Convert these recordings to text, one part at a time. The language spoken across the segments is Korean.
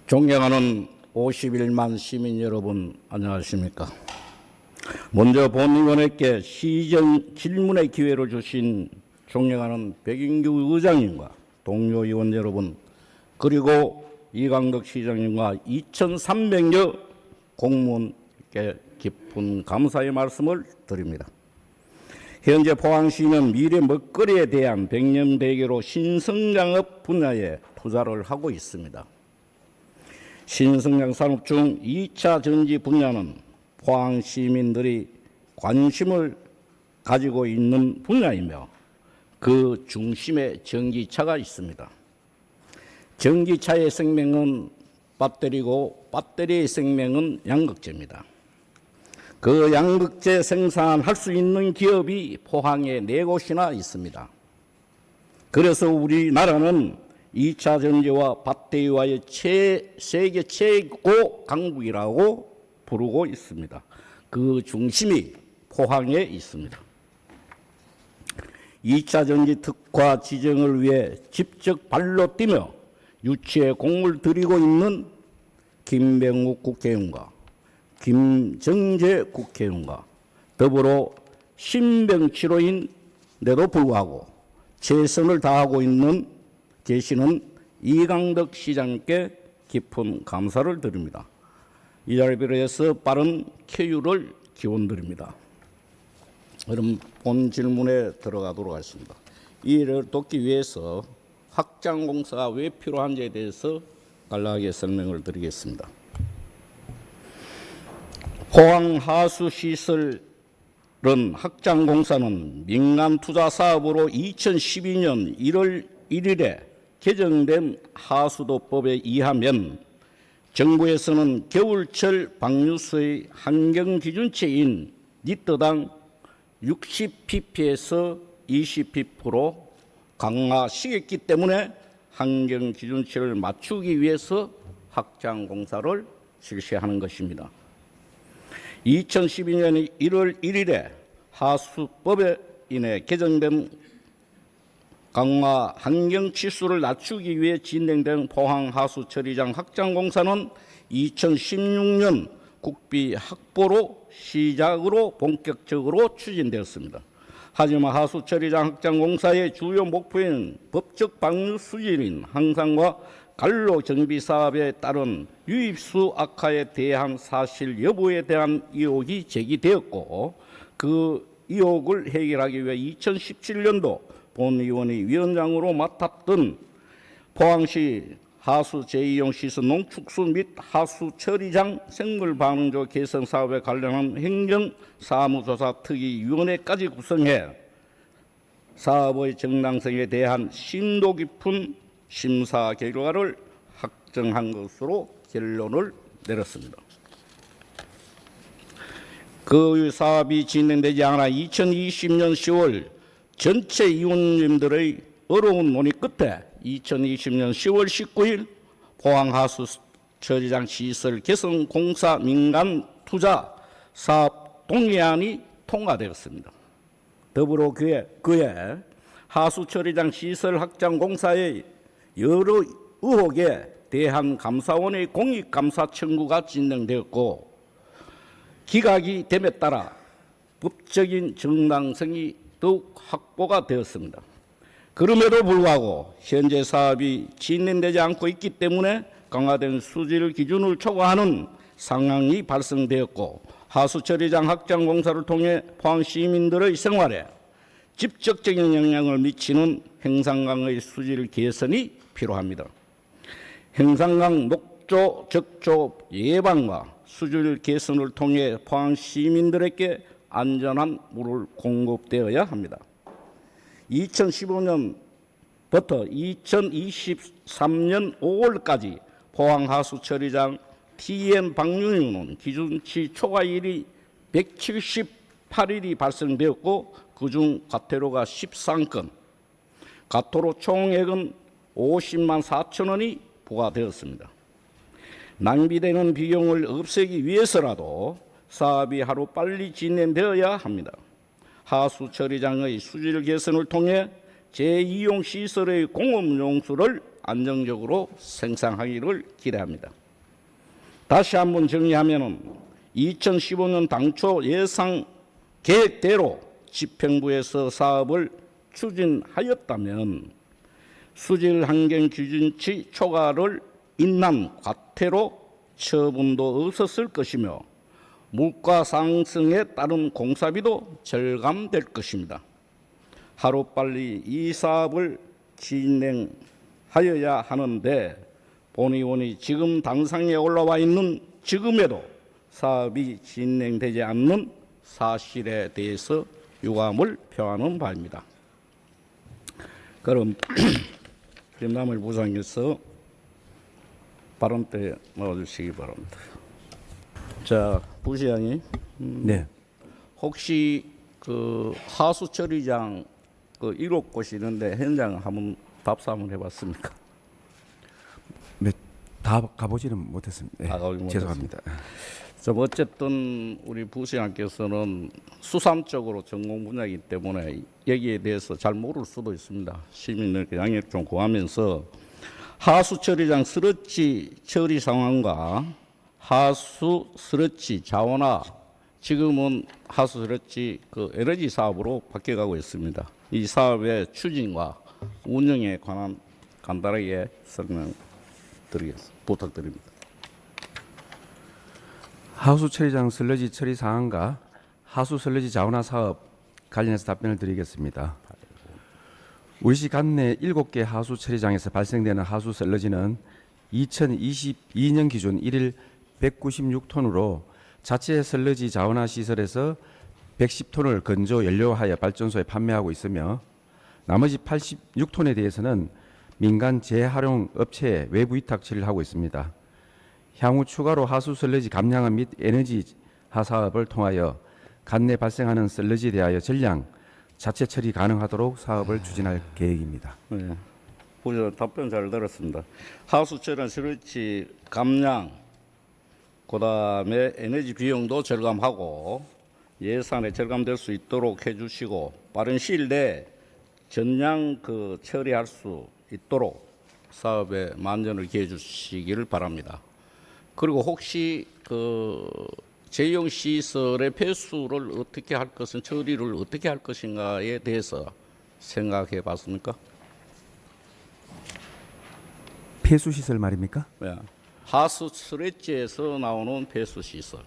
존경하는 51만 시민 여러분, 안녕하십니까. 먼저 본의원에게 시정 질문의 기회를 주신 존경하는 백인규 의장님과 동료 의원 여러분, 그리고 이강덕 시장님과 2,300여 공무원께 깊은 감사의 말씀을 드립니다. 현재 포항시는 미래 먹거리에 대한 백년대계로 신성장업 분야에 투자를 하고 있습니다. 신성장 산업 중 2차 전지 분야는 포항 시민들이 관심을 가지고 있는 분야이며 그 중심에 전기차가 있습니다. 전기차의 생명은 배터리고 배터리의 생명은 양극재입니다. 그 양극재 생산할 수 있는 기업이 포항에 4곳이나 있습니다. 그래서 우리나라는 2차 전지와 배터리와의 세계 최고 강국이라고 부르고 있습니다. 그 중심이 포항에 있습니다. 2차 전지 특화 지정을 위해 직접 발로 뛰며 유치에 공을 들이고 있는 김병욱 국회의원과 김정재 국회의원과 더불어 신병치료인데도 불구하고 최선을 다하고 계시는 이강덕 시장님께 깊은 감사를 드립니다. 이 자리를 빌어서 빠른 쾌유를 기원드립니다. 그럼 본 질문에 들어가도록 하겠습니다. 이 일을 돕기 위해서 확장공사가 왜 필요한지에 대해서 간략하게 설명을 드리겠습니다. 포항 하수시설은 확장공사는 민간투자사업으로 2012년 1월 1일에 개정된 하수도법에 의하면 정부에서는 겨울철 방류수의 환경기준치인 리터당 60pp에서 20pp로 강화시켰기 때문에 환경기준치를 맞추기 위해서 확장공사를 실시하는 것입니다. 2012년 1월 1일에 하수법에 인해 개정된 강화 환경치수를 낮추기 위해 진행된 포항 하수처리장 확장공사는 2016년 국비 확보로 시작으로 본격적으로 추진되었습니다. 하지만 하수처리장 확장공사의 주요 목표인 법적 방류 수질인 항상과 갈로 정비 사업에 따른 유입수 악화에 대한 사실 여부에 대한 의혹이 제기되었고, 그 의혹을 해결하기 위해 2017년도 본의원이 위원장으로 맡았던 포항시 하수 제2용 시설 농축수 및 하수 처리장 생물반응조 개선 사업에 관련한 행정사무조사 특위위원회까지 구성해 사업의 정당성에 대한 심도 깊은 심사 결과를 확정한 것으로 결론을 내렸습니다. 그 사업이 진행되지 않아 2020년 10월 전체 위원님들의 어려운 논의 끝에 2020년 10월 19일 포항하수처리장 시설 개선 공사 민간 투자 사업 동의안이 통과되었습니다. 더불어 그에 하수처리장 시설 확장 공사의 여러 의혹에 대한 감사원의 공익감사 청구가 진행되었고, 기각이 됨에 따라 법적인 정당성이 더욱 확보가 되었습니다. 그럼에도 불구하고 현재 사업이 진행되지 않고 있기 때문에 강화된 수질 기준을 초과하는 상황이 발생되었고, 하수처리장 확장 공사를 통해 포항 시민들의 생활에 직접적인 영향을 미치는 행상강의 수질 개선이 필요합니다. 행상강 녹조, 적조 예방과 수질 개선을 통해 포항 시민들에게 안전한 물을 공급되어야 합니다. 2015년부터 2023년 5월까지 포항 하수처리장 TN 방류유는 기준치 초과일이 178일이 발생되었고, 그중 과태료가 13건, 과태료 총액은 50만 4천 원이 부과되었습니다. 낭비되는 비용을 없애기 위해서라도 사업이 하루 빨리 진행되어야 합니다. 하수처리장의 수질 개선을 통해 제2용 시설의 공업 용수를 안정적으로 생산하기를 기대합니다. 다시 한번 정리하면 2015년 당초 예상 계획대로 집행부에서 사업을 추진하였다면 수질 환경 기준치 초과를 인남 과태료 처분도 없었을 것이며 물가 상승에 따른 공사비도 절감될 것입니다. 하루빨리 이 사업을 진행하여야 하는데 본의원이 지금 당상에 올라와 있는 지금에도 사업이 진행되지 않는 사실에 대해서 유감을 표하는 바입니다. 그럼 김남일 부장께서 발언대에 나와주시기 바랍니다. 자, 부시장님, 네. 혹시 그 하수 처리장 그 7곳이 있는데 현장 한번 답사 한번 해봤습니까? 네, 다 가보지는 못했습니다. 네, 가보지 죄송합니다. 좀 어쨌든 우리 부시장께서는 수산적으로 전공 분야이기 때문에 여기에 대해서 잘 모를 수도 있습니다. 시민들께 양해를 좀 구하면서 하수 처리장 스러지 처리 상황과 하수 스러지 자원화, 지금은 하수 스러지 그 에너지 사업으로 바뀌어가고 있습니다. 이 사업의 추진과 운영에 관한 간단하게 설명드리겠습니다. 부탁드립니다. 하수 처리장 슬러지 처리 상황과 하수 슬러지 자원화 사업 관련해서 답변을 드리겠습니다. 우리시 관내 7개 하수 처리장에서 발생되는 하수 슬러지는 2022년 기준 1일 196톤으로 자체 슬러지 자원화 시설에서 110톤을 건조 연료하여 발전소에 판매하고 있으며 나머지 86톤에 대해서는 민간 재활용 업체에 외부 위탁 처리를 하고 있습니다. 향후 추가로 하수 슬러지 감량화 및 에너지화 사업을 통하여 관내 발생하는 슬러지에 대하여 전량 자체 처리 가능하도록 사업을 추진할 계획입니다. 네, 부장 답변 잘 들었습니다. 하수 처리장 슬러지 감량, 그다음에 에너지 비용도 절감하고 예산에 절감될 수 있도록 해주시고 빠른 시일 내에 전량 그 처리할 수 있도록 사업에 만전을 기해 주시기를 바랍니다. 그리고 혹시 그 재용 시설의 폐수를 어떻게 할 것은 처리를 어떻게 할 것인가에 대해서 생각해 봤습니까? 폐수 시설 말입니까? 네. 하수 스레지에서 나오는 폐수 시설.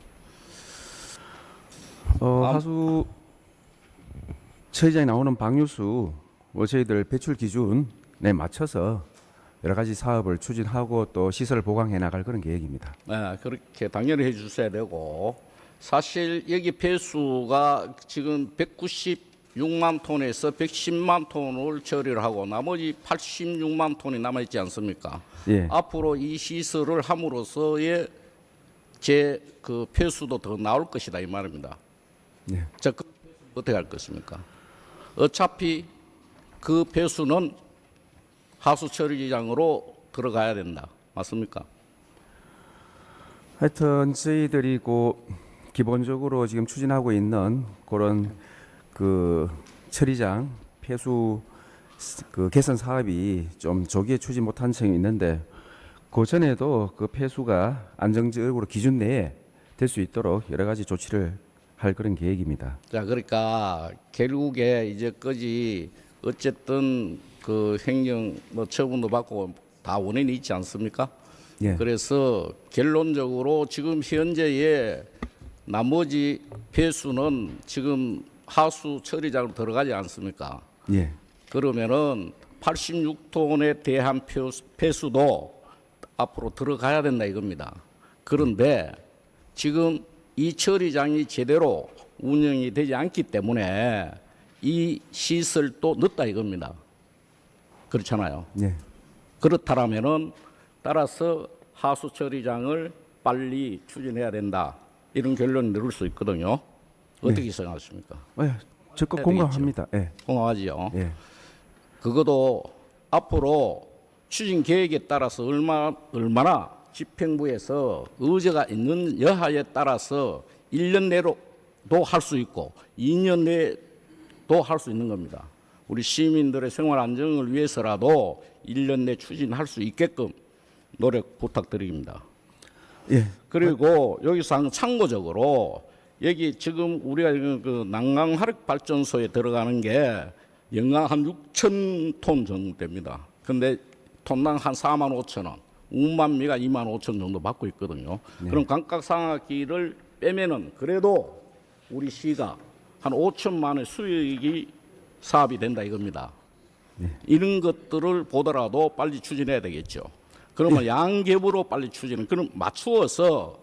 하수 처리장에 나오는 방류수 저희들 배출 기준에 맞춰서 여러 가지 사업을 추진하고 또 시설을 보강해 나갈 그런 계획입니다. 네, 그렇게 당연히 해주셔야 되고 사실 여기 배수가 지금 196만 톤에서 110만 톤을 처리를 하고 나머지 86만 톤이 남아있지 않습니까? 예. 앞으로 이 시설을 함으로써의 그 폐수도 더 나올 것이다 이 말입니다. 네. 자, 그 어떻게 할 것입니까? 어차피 그 폐수는 하수 처리장으로 들어가야 된다. 맞습니까? 하여튼 저희들이 기본적으로 지금 추진하고 있는 그런 그 처리장 폐수 그 개선 사업이 좀 조기에 추진 못한 점이 있는데 그 전에도 그 폐수가 안정적으로 기준 내에 될 수 있도록 여러 가지 조치를 할 그런 계획입니다. 자, 그러니까 결국에 이제까지 어쨌든 그 행정 처분도 받고 다 원인이 있지 않습니까? 예. 그래서 결론적으로 지금 현재의 나머지 폐수는 지금 하수 처리장으로 들어가지 않습니까? 예. 그러면은 86톤에 대한 폐수도 앞으로 들어가야 된다 이겁니다. 그런데 지금 이 처리장이 제대로 운영이 되지 않기 때문에 이 시설도 늦다 이겁니다. 그렇잖아요. 예. 그렇다면은 따라서 하수 처리장을 빨리 추진해야 된다. 이런 결론이 내릴 수 있거든요. 어떻게 생각하십니까? 적극 공감합니다. 예. 공감하지요. 예. 그것도 앞으로 추진 계획에 따라서 얼마나 집행부에서 의제가 있는 여하에 따라서 1년 내로도 할 수 있고 2년 내도 할 수 있는 겁니다. 우리 시민들의 생활 안정을 위해서라도 1년 내 추진할 수 있게끔 노력 부탁드립니다. 예. 그리고 여기서 참고적으로 여기 지금 우리가 그 난강 화력 발전소에 들어가는 게 연간 한 6천 톤 정도 됩니다. 근데 톤당 한 4만 5천 원, 운반비가 2만 5천 정도 받고 있거든요. 그럼 감가상각비를 빼면은 그래도 우리 시가 한 5천만 원의 수익이 사업이 된다 이겁니다. 이런 것들을 보더라도 빨리 추진해야 되겠죠. 그러면 양계부로 빨리 추진을 그럼 맞추어서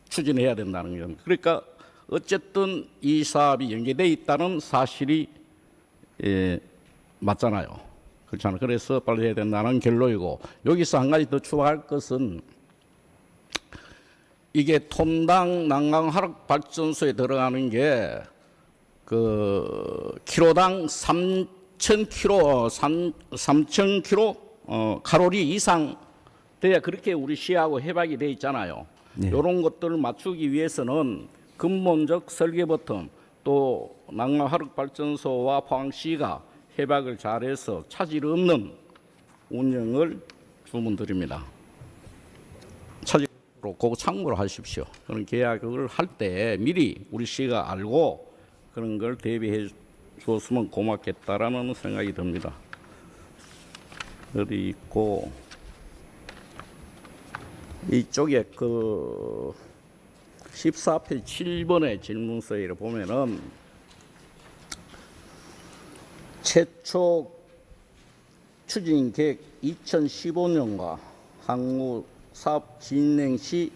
추진해야 된다는 겁니다. 그러니까 어쨌든 이 사업이 연계되어 있다는 사실이 맞잖아요. 그렇잖아요. 그래서 빨리 해야 된다는 결론이고 여기서 한 가지 더 추가할 것은 이게 톤당 난강 화력 발전소에 들어가는 게 그 키로당 3,000 킬로 칼로리 이상 돼야 그렇게 우리 시하고 협약이 돼 있잖아요. 이런 것들을 맞추기 위해서는 근본적 설계부터 또 난강 화력 발전소와 포항시가 협약을 잘해서 차질 없는 운영을 주문드립니다. 차질로 그거 참고로 하십시오. 그런 계약을 할 때 미리 우리 시가 알고 그런 걸 대비해 주었으면 고맙겠다라는 생각이 듭니다. 어디 있고 이쪽에 그 14페이지 7번의 질문서에 보면은 최초 추진 계획 2015년과 향후 사업 진행 시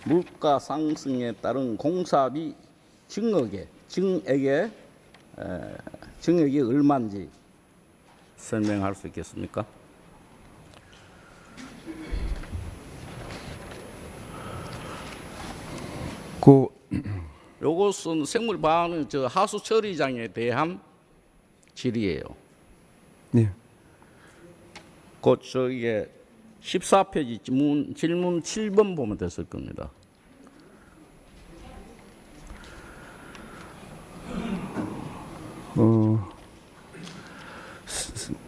물가 상승에 따른 공사비 증액이 얼마인지 설명할 수 있겠습니까? 요것은 생물 반응 하수 처리장에 대한 질의예요. 네. 그 저기에 14페이지 질문 7번 보면 됐을 겁니다.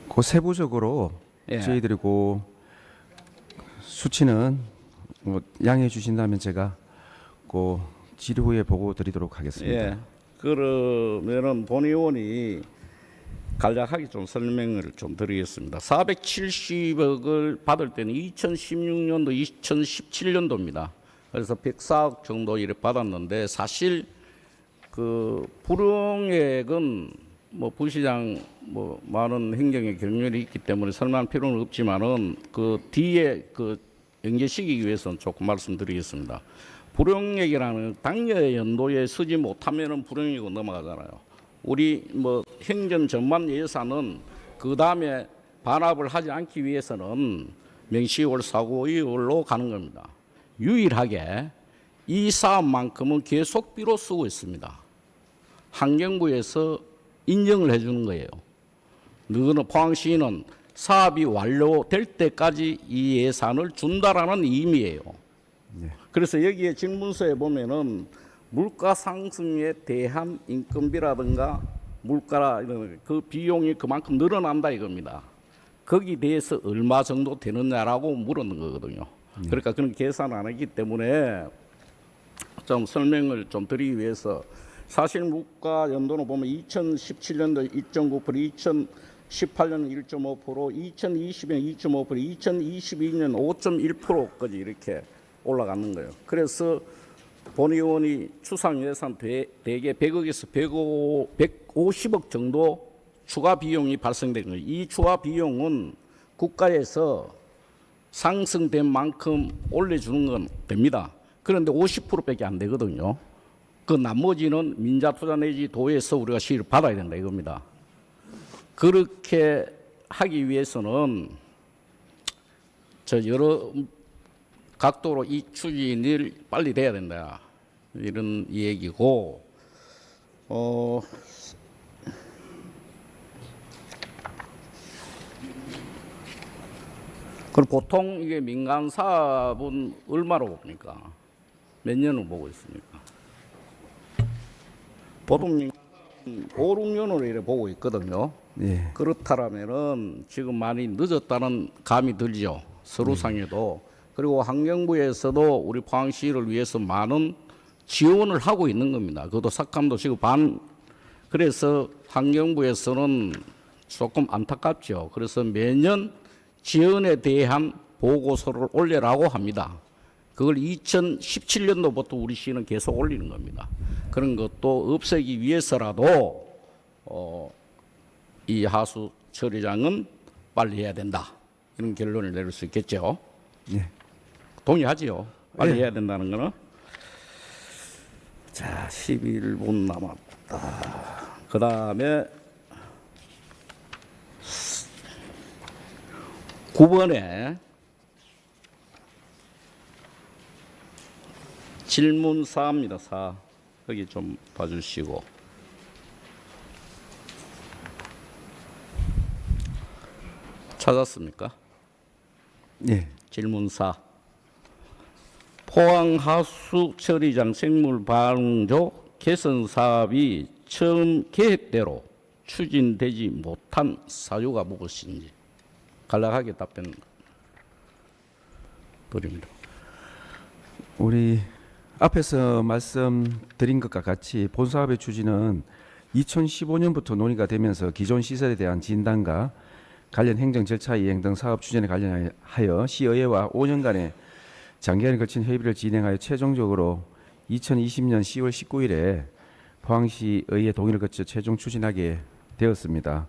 그 세부적으로 예. 저희들이 그 수치는 뭐 양해해 주신다면 제가 그 질의 후에 보고 드리도록 하겠습니다. 예. 그러면은 본 의원이 간략하게 좀 설명을 좀 드리겠습니다. 470억을 받을 때는 2016년도, 2017년도입니다. 그래서 104억 정도 이렇게 받았는데 사실 그 불용액은 뭐 부시장 뭐 많은 행정의 경륜이 있기 때문에 설명할 필요는 없지만은 그 뒤에 그 연계시키기 위해서는 조금 말씀드리겠습니다. 불용액이라는 당여 연도에 쓰지 못하면은 불용액으로 넘어가잖아요. 우리 뭐 행정 전반 예산은 그 다음에 반납을 하지 않기 위해서는 명시월 사고일로 가는 겁니다. 유일하게 이 사업만큼은 계속비로 쓰고 있습니다. 환경부에서 인정을 해주는 거예요. 너는 포항시는 사업이 완료될 때까지 이 예산을 준다라는 의미예요. 그래서 여기에 질문서에 보면은 물가 상승에 대한 인건비라든가 물가 그 비용이 그만큼 늘어난다 이겁니다. 거기에 대해서 얼마 정도 되느냐라고 물었는 거거든요. 그러니까 그런 계산 안 했기 때문에 좀 설명을 좀 드리기 위해서 사실 물가 연도로 보면 2017년도 2.9%, 2018년 1.5%, 2020년 2.5%, 2022년 5.1%까지 이렇게 올라가는 거예요. 그래서 본 의원이 추상 예산 대개 100억에서 150억 정도 추가 비용이 발생된 거예요. 이 추가 비용은 국가에서 상승된 만큼 올려주는 건 됩니다. 그런데 50%밖에 안 되거든요. 그 나머지는 민자투자 내지 도에서 우리가 시를 받아야 된다 이겁니다. 그렇게 하기 위해서는 저 여러 각도로 이 추진이 빨리 돼야 된다 이런 얘기고 그럼 보통 이게 민간 사업은 얼마로 봅니까? 몇 년을 보고 있습니까? 보통 5, 6년으로 이래 보고 있거든요. 예. 그렇다라면은 지금 많이 늦었다는 감이 들죠. 서류상에도. 그리고 환경부에서도 우리 포항시를 위해서 많은 지원을 하고 있는 겁니다. 그것도 삭감도 지금 그래서 환경부에서는 조금 안타깝죠. 그래서 매년 지원에 대한 보고서를 올리라고 합니다. 그걸 2017년도부터 우리 시는 계속 올리는 겁니다. 그런 것도 없애기 위해서라도 이 하수 처리장은 빨리 해야 된다. 이런 결론을 내릴 수 있겠죠. 예. 동의하지요. 빨리 예. 해야 된다는 거는. 자, 11분 남았다. 그 다음에 9번에 질문 4입니다. 4. 여기 좀 봐주시고. 찾았습니까? 예. 질문 4. 포항 하수 처리장 생물 방조 개선 사업이 처음 계획대로 추진되지 못한 사유가 무엇인지 간략하게 답변 드립니다. 우리 앞에서 말씀드린 것과 같이 본 사업의 추진은 2015년부터 논의가 되면서 기존 시설에 대한 진단과 관련 행정 절차 이행 등 사업 추진에 관련하여 시의회와 5년간의 장기간에 걸친 협의를 진행하여 최종적으로 2020년 10월 19일에 포항시의회 동의를 거쳐 최종 추진하게 되었습니다.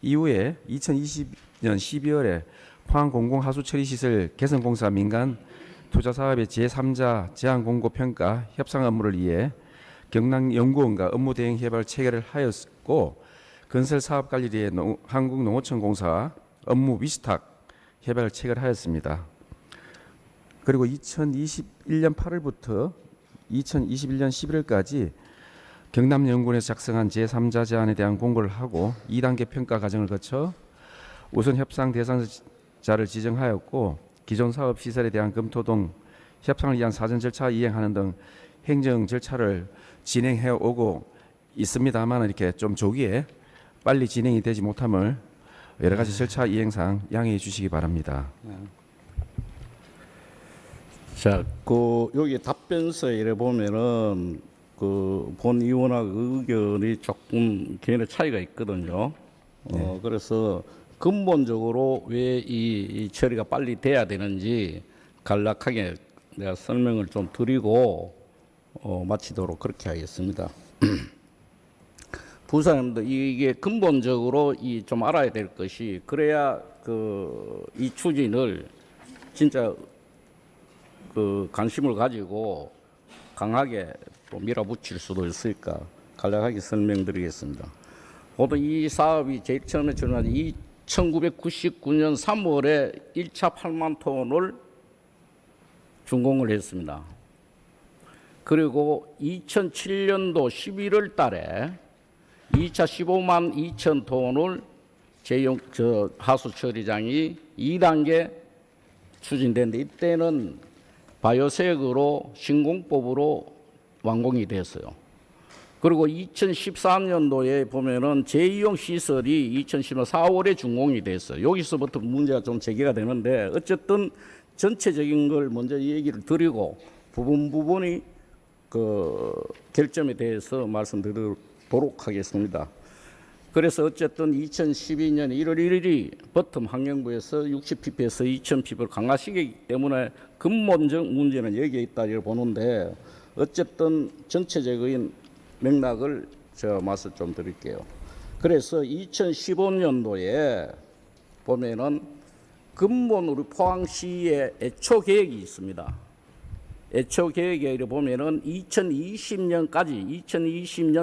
이후에 2020년 12월에 포항 공공하수처리시설 개선공사 민간 투자사업의 제3자 제안공고평가 협상 업무를 위해 경남연구원과 업무대행협약을 체결을 하였고 건설사업관리위의 한국농어촌공사와 업무 위탁 협약을 체결하였습니다. 그리고 2021년 8월부터 2021년 11월까지 경남연구원에서 작성한 제3자 제안에 대한 공고를 하고 2단계 평가 과정을 거쳐 우선 협상 대상자를 지정하였고 기존 사업 시설에 대한 검토 등 협상을 위한 사전 절차 이행하는 등 행정 절차를 진행해 오고 있습니다만 이렇게 좀 조기에 빨리 진행이 되지 못함을 여러 가지 절차 이행상 양해해 주시기 바랍니다. 자, 여기 답변서에 이래 보면은 본 의원하고 의견이 조금 개인의 차이가 있거든요. 그래서 근본적으로 왜 이 처리가 빨리 돼야 되는지 간략하게 내가 설명을 좀 드리고 마치도록 그렇게 하겠습니다. 부사님도 이게 근본적으로 좀 알아야 될 것이 그래야 이 추진을 진짜 관심을 가지고 강하게 또 밀어붙일 수도 있으니까 간략하게 설명드리겠습니다. 보통 이 사업이 제일 처음에 출연한 1999년 3월에 1차 8만 톤을 준공을 했습니다. 그리고 2007년도 11월 달에 2차 15만 2천 톤을 하수 처리장이 2단계 추진됐는데 이때는 바이오색으로 신공법으로 완공이 됐어요. 그리고 2013년도에 보면은 재이용 시설이 2010년 4월에 준공이 됐어요. 여기서부터 문제가 좀 제기가 되는데 어쨌든 전체적인 걸 먼저 얘기를 드리고 부분이 결점에 대해서 말씀드리도록 하겠습니다. 그래서 어쨌든 2012년 1월 1일이 버텀 환경부에서 60pp에서 2000pp를 강화시키기 때문에 근본적 문제는 여기에 있다 이렇게 보는데 어쨌든 전체적인 맥락을 제가 말씀 좀 드릴게요. 그래서 2015년도에 보면은 근본 우리 포항시의 애초 계획이 있습니다. 애초 계획에 보면은 2020년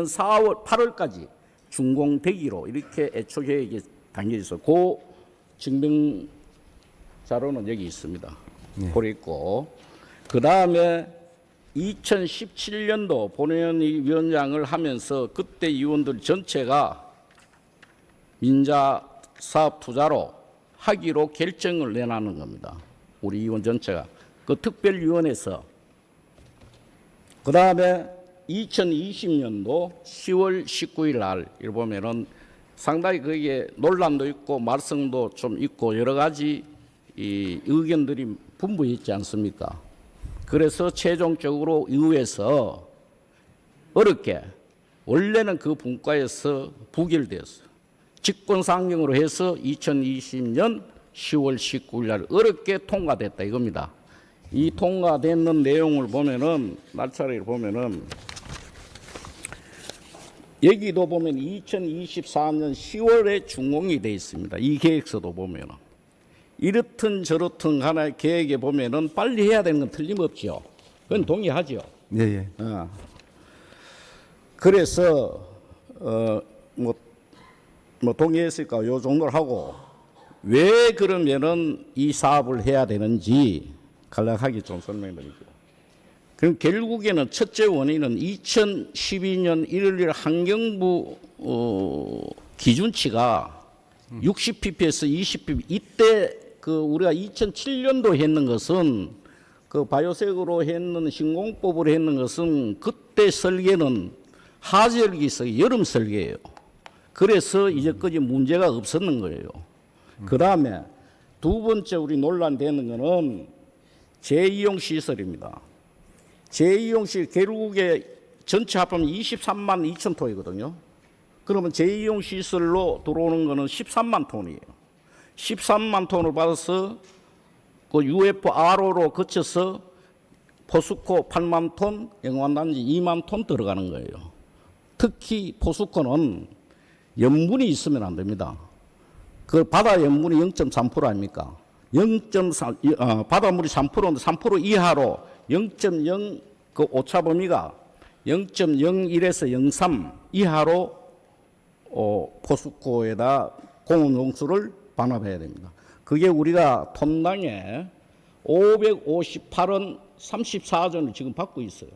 4월 8월까지 준공되기로 이렇게 애초 계획이 담겨 있어. 그 증명 자료는 여기 있습니다. 고려 있고 그 다음에 2017년도 본회의 위원장을 하면서 그때 위원들 전체가 민자 사업 투자로 하기로 결정을 내놓는 겁니다. 우리 위원 전체가 그 특별위원회에서 그 다음에 2020년도 10월 19일 날 보면은 상당히 거기에 논란도 있고 말썽도 좀 있고 여러 가지 이 의견들이 분분했지 않습니까? 그래서 최종적으로 의회에서 어렵게 원래는 그 분과에서 부결되었어요. 직권상정으로 해서 2020년 10월 19일 날 어렵게 통과됐다 이겁니다. 이 통과되는 내용을 보면은 날짜를 보면은 여기도 보면 2024년 10월에 준공이 돼 있습니다. 이 계획서도 보면은 이렇든 저렇든 간에 계획에 보면은 빨리 해야 되는 건 틀림없죠. 그건 동의하죠. 예, 예. 그래서 뭐 동의했을까 요 정도를 하고 왜 그러면은 이 사업을 해야 되는지 간략하게 좀 설명드릴게요. 그럼 결국에는 첫째 원인은 2012년 1월 1일 환경부 기준치가 60ppm, 20ppm 이때 그 우리가 2007년도 했는 것은 그 바이오색으로 했는 신공법으로 했는 것은 그때 설계는 하절기서 여름 설계예요. 그래서 이제까지 문제가 없었는 거예요. 그 다음에 두 번째 우리 논란되는 거는 재이용 시설입니다. 재이용 시설 결국에 전체 합하면 23만 2천 톤이거든요. 그러면 재이용 시설로 들어오는 거는 13만 톤이에요. 13만 톤을 받아서 그 UFRO로 거쳐서 포스코 8만 톤, 영환단지 2만 톤 들어가는 거예요. 특히 포스코는 염분이 있으면 안 됩니다. 그 바다 염분이 0.3% 아닙니까? 0.3 바닷물이 3%인데 3% 이하로 0.0 그 오차 범위가 0.01에서 0.3 이하로 포스코에다 공업용수를 반납해야 됩니다. 그게 우리가 톤당에 558원 34전을 지금 받고 있어요.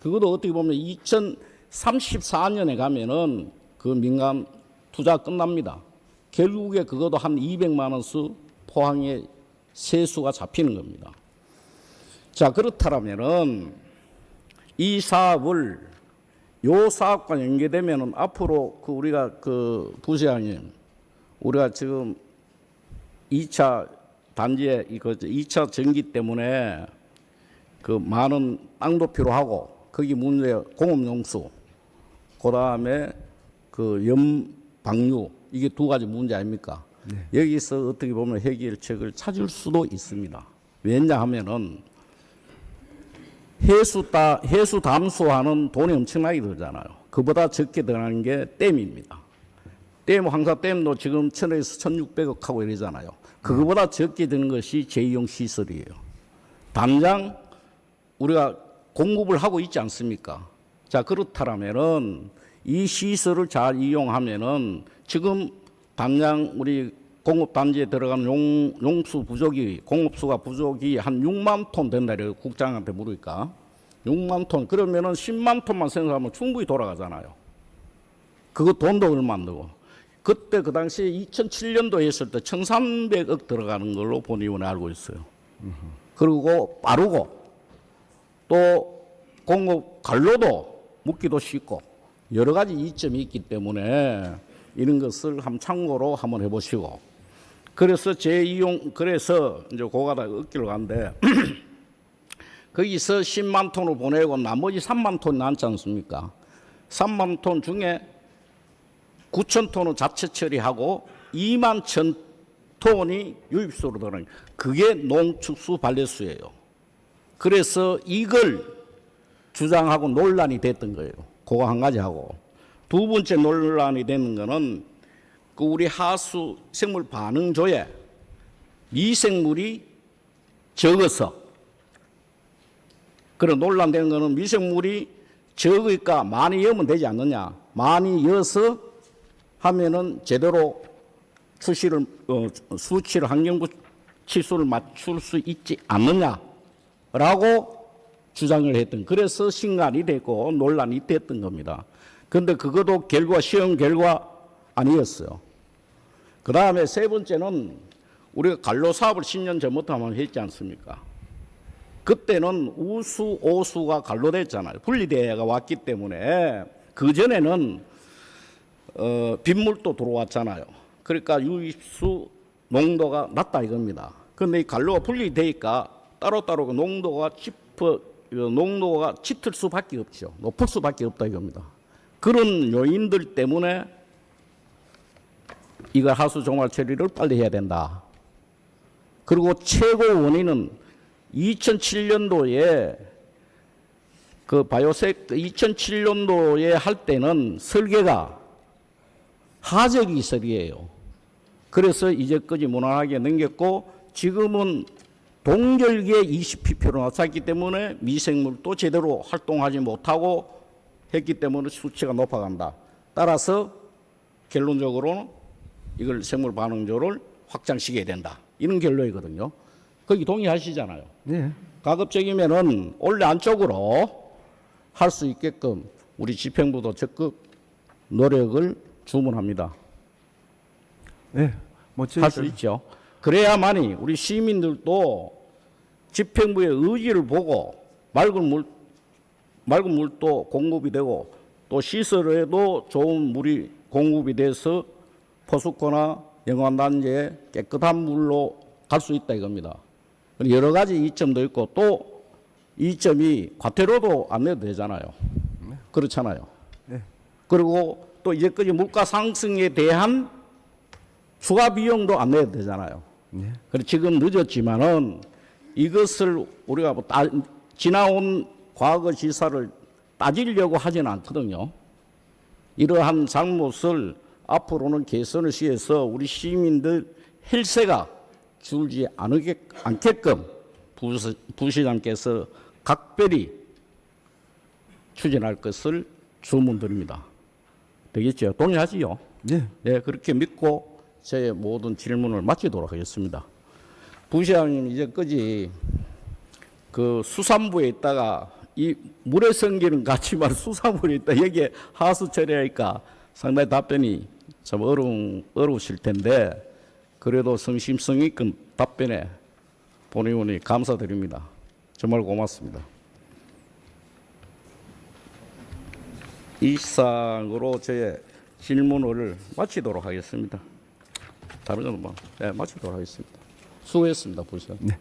그것도 어떻게 보면 2034년에 가면은 그 민간 투자 끝납니다. 결국에 그것도 한 200만 원수 포항에 세수가 잡히는 겁니다. 자, 그렇다면은 이 사업을 요 사업과 연계되면은 앞으로 그 우리가 그 부시장님 우리가 지금 2차 단지에 이거 2차 전기 때문에 그 많은 땅도 필요하고 거기 문제 공업용수 그다음에 그 염방류 이게 두 가지 문제 아닙니까? 네. 여기서 어떻게 보면 해결책을 찾을 수도 있습니다. 왜냐하면은 해수 담수하는 돈이 엄청나게 들잖아요. 그보다 적게 들어가는 게 댐입니다. 황사댐도 지금 1,000에서 1,600억 하고 이러잖아요. 그거보다 적게 드는 것이 재이용 시설이에요. 당장 우리가 공급을 하고 있지 않습니까? 자, 그렇다면은 이 시설을 잘 이용하면은 지금 당장 우리 공업단지에 들어가는 용수 부족이 공업수가 부족이 한 6만 톤 된다 이래요. 국장한테 물으니까 6만 톤 그러면은 10만 톤만 생산하면 충분히 돌아가잖아요. 그거 돈도 얼마 안 들고 그때 그 당시에 2007년도 했을 때 1,300억 들어가는 걸로 본의원에 알고 있어요. 그리고 빠르고 또 공업 관로도 묻기도 쉽고 여러 가지 이점이 있기 때문에 이런 것을 한번 참고로 한번 해보시고 그래서 그래서 이제 고가다 얻기로 간데 거기서 10만 톤을 보내고 나머지 3만 톤이 남지 않습니까? 3만 톤 중에 9천 톤은 자체 처리하고 2만 1천 톤이 유입수로 들어가는 그게 농축수 발레수예요. 그래서 이걸 주장하고 논란이 됐던 거예요. 그거 한 가지 하고 두 번째 논란이 되는 거는 그 우리 하수 생물 반응조에 미생물이 적어서 그런 논란되는 거는 미생물이 적으니까 많이 여면 되지 않느냐. 많이 여서 하면은 제대로 수치를 환경부 치수를 맞출 수 있지 않느냐라고 주장을 했던 그래서 신간이 되고 논란이 됐던 겁니다. 그런데 그것도 시험 결과 아니었어요. 그 다음에 세 번째는 우리가 관로 사업을 10년 전부터 한번 했지 않습니까? 그때는 우수, 오수가 관로됐잖아요. 분리대회가 왔기 때문에 그전에는 빗물도 들어왔잖아요. 그러니까 유입수 농도가 낮다 이겁니다. 그런데 이 관로가 분리되니까 따로따로 그 농도가 짙을 수밖에 없죠. 높을 수밖에 없다 이겁니다. 그런 요인들 때문에 이걸 하수 종합 처리를 빨리 해야 된다. 그리고 최고 원인은 2007년도에 그 바이오섹 2007년도에 할 때는 설계가 하적이 설계예요. 그래서 이제까지 무난하게 넘겼고 지금은 동절기에 20pp로 낮았기 때문에 미생물도 제대로 활동하지 못하고 했기 때문에 수치가 높아간다. 따라서 결론적으로는 이걸 생물 반응조를 확장시켜야 된다. 이런 결론이거든요. 거기 동의하시잖아요. 네. 가급적이면은 원래 안쪽으로 할 수 있게끔 우리 집행부도 적극 노력을 주문합니다. 네. 뭐 할 수 있죠. 그래야만이 우리 시민들도 집행부의 의지를 보고 맑은 물도 공급이 되고 또 시설에도 좋은 물이 공급이 돼서 포스코나 영환단지에 깨끗한 물로 갈 수 있다 이겁니다. 여러 가지 이점도 있고 또 이점이 과태료도 안 내도 되잖아요. 그렇잖아요. 네. 그리고 또 이제까지 물가 상승에 대한 추가 비용도 안 내도 되잖아요. 네. 그래서 지금 늦었지만은 이것을 우리가 뭐 지나온 과거 지사를 따지려고 하지는 않거든요. 이러한 잘못을 앞으로는 개선을 시해서 우리 시민들 헬세가 줄지 않게끔 부시장께서 각별히 추진할 것을 주문드립니다. 되겠죠? 동의하시죠? 네. 네, 그렇게 믿고 제 모든 질문을 마치도록 하겠습니다. 부시장님 이제까지 그 수산부에 있다가 이 물의 성기는 같지만 수산부에 있다 여기에 하수 처리하니까 상당히 답변이 좀 어려우실 텐데 그래도 성심성 있는 답변에 본의원이 감사드립니다. 정말 고맙습니다. 이상으로 제 질문을 마치도록 하겠습니다. 다른 건 뭐, 네, 마치도록 하겠습니다. 수고했습니다, 부시장. 네.